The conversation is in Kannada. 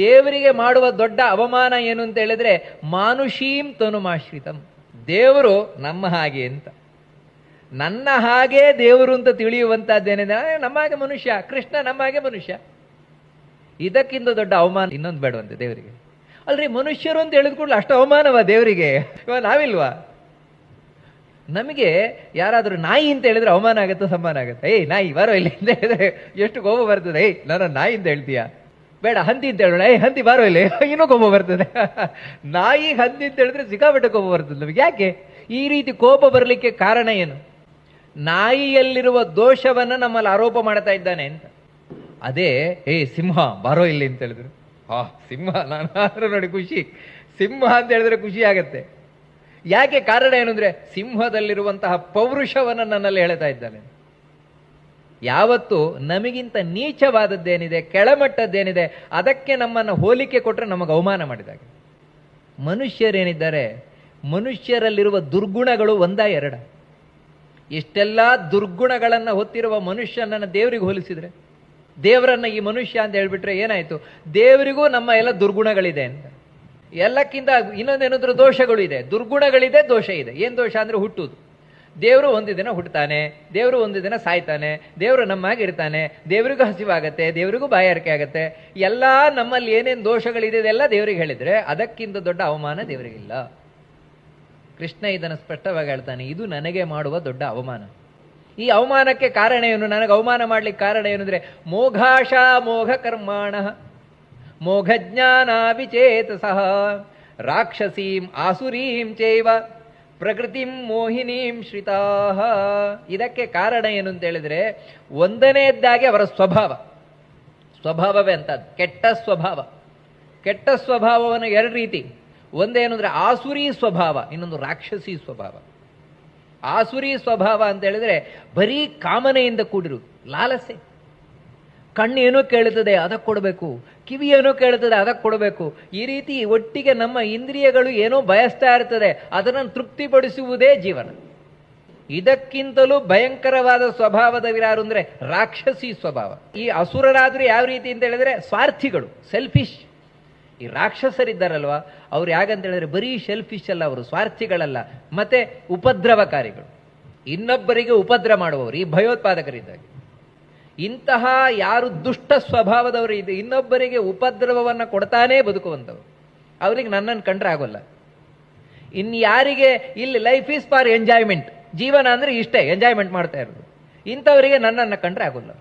ದೇವರಿಗೆ ಮಾಡುವ ದೊಡ್ಡ ಅವಮಾನ ಏನು ಅಂತ ಹೇಳಿದ್ರೆ ಮಾನುಷೀಂ ತನುಮಾಶ್ರಿತಂ. ದೇವರು ನಮ್ಮ ಹಾಗೆ ಅಂತ, ನನ್ನ ಹಾಗೆ ದೇವರು ಅಂತ ತಿಳಿಯುವಂತದ್ದೇನಿದೆ, ನಮ್ಮ ಹಾಗೆ ಮನುಷ್ಯ, ಕೃಷ್ಣ ನಮ್ಮ ಹಾಗೆ ಮನುಷ್ಯ. ಇದಕ್ಕಿಂತ ದೊಡ್ಡ ಅವಮಾನ ಇನ್ನೊಂದು ಬೇಡವಂತೆ ದೇವರಿಗೆ. ಅಲ್ರಿ ಮನುಷ್ಯರು ಅಂತ ಹೇಳಿದ ಕೂಡಲೇ ಅಷ್ಟು ಅವಮಾನವ ದೇವರಿಗೆ? ನಾವಿಲ್ವಾ? ನಮಗೆ ಯಾರಾದರೂ ನಾಯಿ ಅಂತ ಹೇಳಿದ್ರೆ ಅವಮಾನ ಆಗುತ್ತೆ, ಸಮ್ಮಾನ ಆಗುತ್ತೆ. ಏಯ್ ನಾಯಿ ಬಾರೋ ಇಲ್ಲಿ ಅಂತ ಹೇಳಿದ್ರೆ ಎಷ್ಟು ಕೋಪ ಬರ್ತದೆ. ಏಯ್ ನಾನು ನಾಯಿ ಅಂತ ಹೇಳ್ತೀಯಾ? ಬೇಡ ಹಂದಿ ಅಂತ ಹೇಳೋಣ. ಏಯ್ ಹಂದಿ ಬಾರೋ ಇಲ್ಲಿ, ಇನ್ನೂ ಕೋಪ ಬರ್ತದೆ. ನಾಯಿ ಹಂದಿ ಅಂತ ಹೇಳಿದ್ರೆ ಸಿಕ್ಕಾಪಟ್ಟೆ ಕೋಪ ಬರ್ತದೆ ನಮಗೆ. ಯಾಕೆ ಈ ರೀತಿ ಕೋಪ ಬರಲಿಕ್ಕೆ ಕಾರಣ ಏನು? ನಾಯಿಯಲ್ಲಿರುವ ದೋಷವನ್ನು ನಮ್ಮಲ್ಲಿ ಆರೋಪ ಮಾಡ್ತಾ ಇದ್ದಾನೆ ಅಂತ. ಅದೇ ಸಿಂಹ ಬಾರೋ ಇಲ್ಲಿ ಅಂತ ಹೇಳಿದ್ರು, ಸಿಂಹ ನಾನು ನೋಡಿ ಖುಷಿ, ಸಿಂಹ ಅಂತ ಹೇಳಿದ್ರೆ ಖುಷಿ ಆಗತ್ತೆ. ಯಾಕೆ? ಕಾರಣ ಏನು ಅಂದ್ರೆ ಸಿಂಹದಲ್ಲಿರುವಂತಹ ಪೌರುಷವನ್ನು ನನ್ನಲ್ಲಿ ಹೇಳ್ತಾ ಇದ್ದಾನೆ. ಯಾವತ್ತು ನಮಗಿಂತ ನೀಚವಾದದ್ದೇನಿದೆ, ಕೆಳಮಟ್ಟದ್ದೇನಿದೆ, ಅದಕ್ಕೆ ನಮ್ಮನ್ನು ಹೋಲಿಕೆ ಕೊಟ್ಟರೆ ನಮಗೆ ಅವಮಾನ ಮಾಡಿದಾಗ. ಮನುಷ್ಯರೇನಿದ್ದಾರೆ, ಮನುಷ್ಯರಲ್ಲಿರುವ ದುರ್ಗುಣಗಳು ಒಂದ ಎರಡ? ಎಷ್ಟೆಲ್ಲ ದುರ್ಗುಣಗಳನ್ನು ಹೊತ್ತಿರುವ ಮನುಷ್ಯನನ್ನು ದೇವರಿಗೆ ಹೋಲಿಸಿದ್ರೆ, ದೇವರನ್ನ ಈ ಮನುಷ್ಯ ಅಂತ ಹೇಳ್ಬಿಟ್ರೆ ಏನಾಯ್ತು? ದೇವರಿಗೂ ನಮ್ಮ ಎಲ್ಲ ದುರ್ಗುಣಗಳಿದೆ ಅಂತ. ಎಲ್ಲಕ್ಕಿಂತ ಇನ್ನೊಂದೇನಾದ್ರೂ ದೋಷಗಳು ಇದೆ, ದುರ್ಗುಣಗಳಿದೆ, ದೋಷ ಇದೆ. ಏನ್ ದೋಷ ಅಂದ್ರೆ ಹುಟ್ಟುವುದು. ದೇವರು ಒಂದು ದಿನ ಹುಟ್ಟುತ್ತಾನೆ, ದೇವರು ಒಂದು ದಿನ ಸಾಯ್ತಾನೆ, ದೇವರು ನಮ್ಮಾಗಿ ಇರ್ತಾನೆ, ದೇವರಿಗೂ ಹಸಿವಾಗತ್ತೆ, ದೇವರಿಗೂ ಬಾಯಾರಿಕೆ ಆಗತ್ತೆ. ಎಲ್ಲ ನಮ್ಮಲ್ಲಿ ಏನೇನು ದೋಷಗಳಿದೆ ಇದೆಲ್ಲ ದೇವರಿಗೆ ಹೇಳಿದ್ರೆ ಅದಕ್ಕಿಂತ ದೊಡ್ಡ ಅವಮಾನ ದೇವರಿಗಿಲ್ಲ. ಕೃಷ್ಣ ಇದನ್ನು ಸ್ಪಷ್ಟವಾಗಿ ಹೇಳ್ತಾನೆ, ಇದು ನನಗೆ ಮಾಡುವ ದೊಡ್ಡ ಅವಮಾನ. ಈ ಅವಮಾನಕ್ಕೆ ಕಾರಣ ಏನು? ನನಗೆ ಅವಮಾನ ಮಾಡ್ಲಿಕ್ಕೆ ಕಾರಣ ಏನು ಅಂದ್ರೆ ಮೋಘಾಶ ಮೋಘ ಕರ್ಮಾಣ ಮೋಘಜ್ಞಾನ ವಿಚೇತಸಃ ರಾಕ್ಷಸೀಂ ಆಸುರೀಂ ಚೈವ ಪ್ರಕೃತಿಂ ಮೋಹಿನೀಂ ಶ್ರಿತಾಃ. ಇದಕ್ಕೆ ಕಾರಣ ಏನು ಅಂತ ಹೇಳಿದ್ರೆ ಒಂದನೆಯದ್ದಾಗಿ ಅವರ ಸ್ವಭಾವವೇ ಅಂತದ್ದು ಕೆಟ್ಟ ಸ್ವಭಾವ. ಕೆಟ್ಟ ಸ್ವಭಾವವನ್ನು ಎರಡು ರೀತಿ. ಒಂದೇನು ಅಂದ್ರೆ ಆಸುರಿ ಸ್ವಭಾವ, ಇನ್ನೊಂದು ರಾಕ್ಷಸಿ ಸ್ವಭಾವ. ಆಸುರಿ ಸ್ವಭಾವ ಅಂತ ಹೇಳಿದ್ರೆ ಬರೀ ಕಾಮನೆಯಿಂದ ಕೂಡಿರುವುದು, ಲಾಲಸೆ. ಕಣ್ಣು ಏನೋ ಕೇಳುತ್ತದೆ ಅದಕ್ಕೆ ಕೊಡಬೇಕು, ಕಿವಿ ಏನೋ ಕೇಳುತ್ತದೆ ಅದಕ್ಕೆ ಕೊಡಬೇಕು. ಈ ರೀತಿ ಒಟ್ಟಿಗೆ ನಮ್ಮ ಇಂದ್ರಿಯಗಳು ಏನೋ ಬಯಸ್ತಾ ಇರ್ತದೆ, ಅದನ್ನು ತೃಪ್ತಿಪಡಿಸುವುದೇ ಜೀವನ. ಇದಕ್ಕಿಂತಲೂ ಭಯಂಕರವಾದ ಸ್ವಭಾವದವರಾರು ಅಂದ್ರೆ ರಾಕ್ಷಸಿ ಸ್ವಭಾವ. ಈ ಅಸುರರಾದ್ರೆ ಯಾವ ರೀತಿ ಅಂತ ಹೇಳಿದ್ರೆ ಸ್ವಾರ್ಥಿಗಳು, ಸೆಲ್ಫಿಶ್. ಈ ರಾಕ್ಷಸರಿದ್ದಾರಲ್ವಾ, ಅವ್ರು ಯಾಗಂತ ಹೇಳಿದ್ರೆ ಬರೀ ಸೆಲ್ಫಿಶ್ ಅಲ್ಲ, ಅವರು ಸ್ವಾರ್ಥಿಗಳಲ್ಲ, ಮತ್ತೆ ಉಪದ್ರವಕಾರಿಗಳು, ಇನ್ನೊಬ್ಬರಿಗೆ ಉಪದ್ರ ಮಾಡುವವರು, ಈ ಭಯೋತ್ಪಾದಕರಿದ್ದಾಗ. ಇಂತಹ ಯಾರು ದುಷ್ಟ ಸ್ವಭಾವದವರು ಇದೆ, ಇನ್ನೊಬ್ಬರಿಗೆ ಉಪದ್ರವವನ್ನು ಕೊಡ್ತಾನೇ ಬದುಕುವಂಥವ್ರು, ಅವರಿಗೆ ನನ್ನನ್ನು ಕಂಡ್ರೆ ಆಗೋಲ್ಲ. ಇನ್ಯಾರಿಗೆ ಇಲ್ಲಿ ಲೈಫ್ ಈಸ್ ಫಾರ್ ಎಂಜಾಯ್ಮೆಂಟ್, ಜೀವನ ಅಂದ್ರೆ ಇಷ್ಟೇ, ಎಂಜಾಯ್ಮೆಂಟ್ ಮಾಡ್ತಾ ಇರೋದು, ಇಂಥವರಿಗೆ ನನ್ನನ್ನು ಕಂಡ್ರೆ ಆಗೋಲ್ಲ.